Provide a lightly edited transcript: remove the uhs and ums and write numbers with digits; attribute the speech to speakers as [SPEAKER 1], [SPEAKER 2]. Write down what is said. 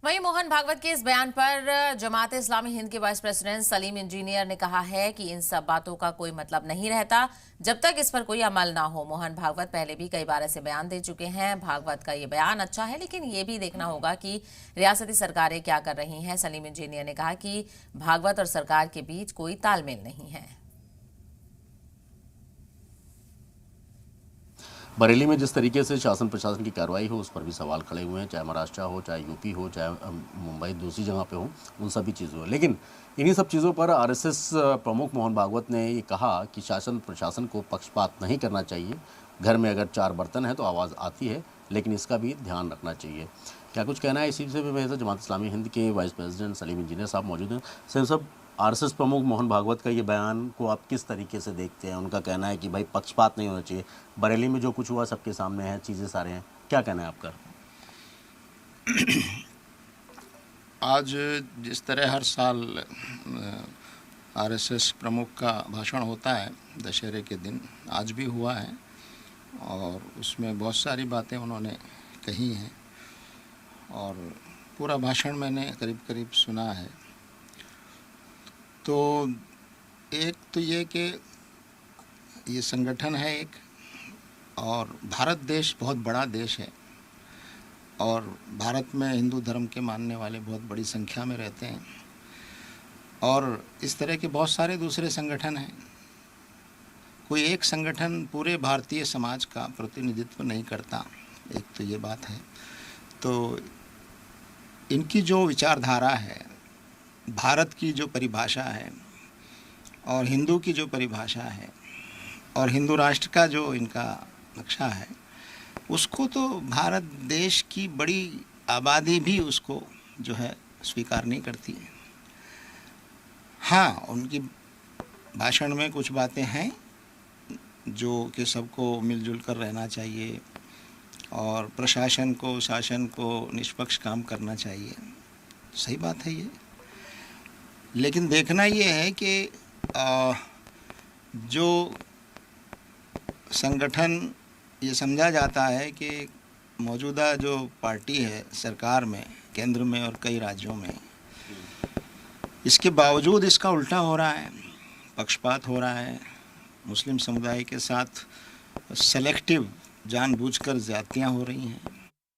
[SPEAKER 1] वहीं मोहन भागवत के इस बयान पर जमात इस्लामी हिंद के वाइस प्रेसिडेंट सलीम इंजीनियर ने कहा है कि इन सब बातों का कोई मतलब नहीं रहता जब तक इस पर कोई अमल ना हो। मोहन भागवत पहले भी कई बार ऐसे बयान दे चुके हैं। भागवत का ये बयान अच्छा है, लेकिन ये भी देखना होगा कि रियासती सरकारें क्या कर रही हैं। सलीम इंजीनियर ने कहा कि भागवत और सरकार के बीच कोई तालमेल नहीं है।
[SPEAKER 2] बरेली में जिस तरीके से शासन प्रशासन की कार्रवाई हो उस पर भी सवाल खड़े हुए हैं, चाहे महाराष्ट्र हो, चाहे यूपी हो, चाहे मुंबई दूसरी जगह पे हो, उन सभी चीज़ों में। लेकिन इन्हीं सब चीज़ों पर आरएसएस प्रमुख मोहन भागवत ने ये कहा कि शासन प्रशासन को पक्षपात नहीं करना चाहिए। घर में अगर 4 बर्तन हैं तो आवाज़ आती है, लेकिन इसका भी ध्यान रखना चाहिए। क्या कुछ कहना है इसी से भी? वैसे जमात इस्लामी हिंद के वाइस प्रेसिडेंट सलीम इंजीनियर साहब मौजूद हैं। सर साहब, आरएसएस प्रमुख मोहन भागवत का ये बयान को आप किस तरीके से देखते हैं? उनका कहना है कि भाई पक्षपात नहीं होना चाहिए, बरेली में जो कुछ हुआ सबके सामने है, चीज़ें सारे हैं, क्या कहना है आपका?
[SPEAKER 3] आज जिस तरह हर साल आरएसएस प्रमुख का भाषण होता है दशहरे के दिन, आज भी हुआ है और उसमें बहुत सारी बातें उन्होंने कही हैं और पूरा भाषण मैंने करीब करीब सुना है। तो एक तो ये कि ये संगठन है एक, और भारत देश बहुत बड़ा देश है और भारत में हिंदू धर्म के मानने वाले बहुत बड़ी संख्या में रहते हैं और इस तरह के बहुत सारे दूसरे संगठन हैं। कोई एक संगठन पूरे भारतीय समाज का प्रतिनिधित्व नहीं करता, एक तो ये बात है। तो इनकी जो विचारधारा है, भारत की जो परिभाषा है और हिंदू की जो परिभाषा है और हिंदू राष्ट्र का जो इनका नक्शा है, उसको तो भारत देश की बड़ी आबादी भी उसको जो है स्वीकार नहीं करती है। हाँ, उनकी भाषण में कुछ बातें हैं जो कि सबको मिलजुल कर रहना चाहिए और प्रशासन को, शासन को निष्पक्ष काम करना चाहिए, सही बात है ये। लेकिन देखना ये है कि जो संगठन ये समझा जाता है कि मौजूदा जो पार्टी है सरकार में, केंद्र में और कई राज्यों में, इसके बावजूद इसका उल्टा हो रहा है, पक्षपात हो रहा है, मुस्लिम समुदाय के साथ सेलेक्टिव जानबूझकर ज़्यादतियाँ हो रही हैं।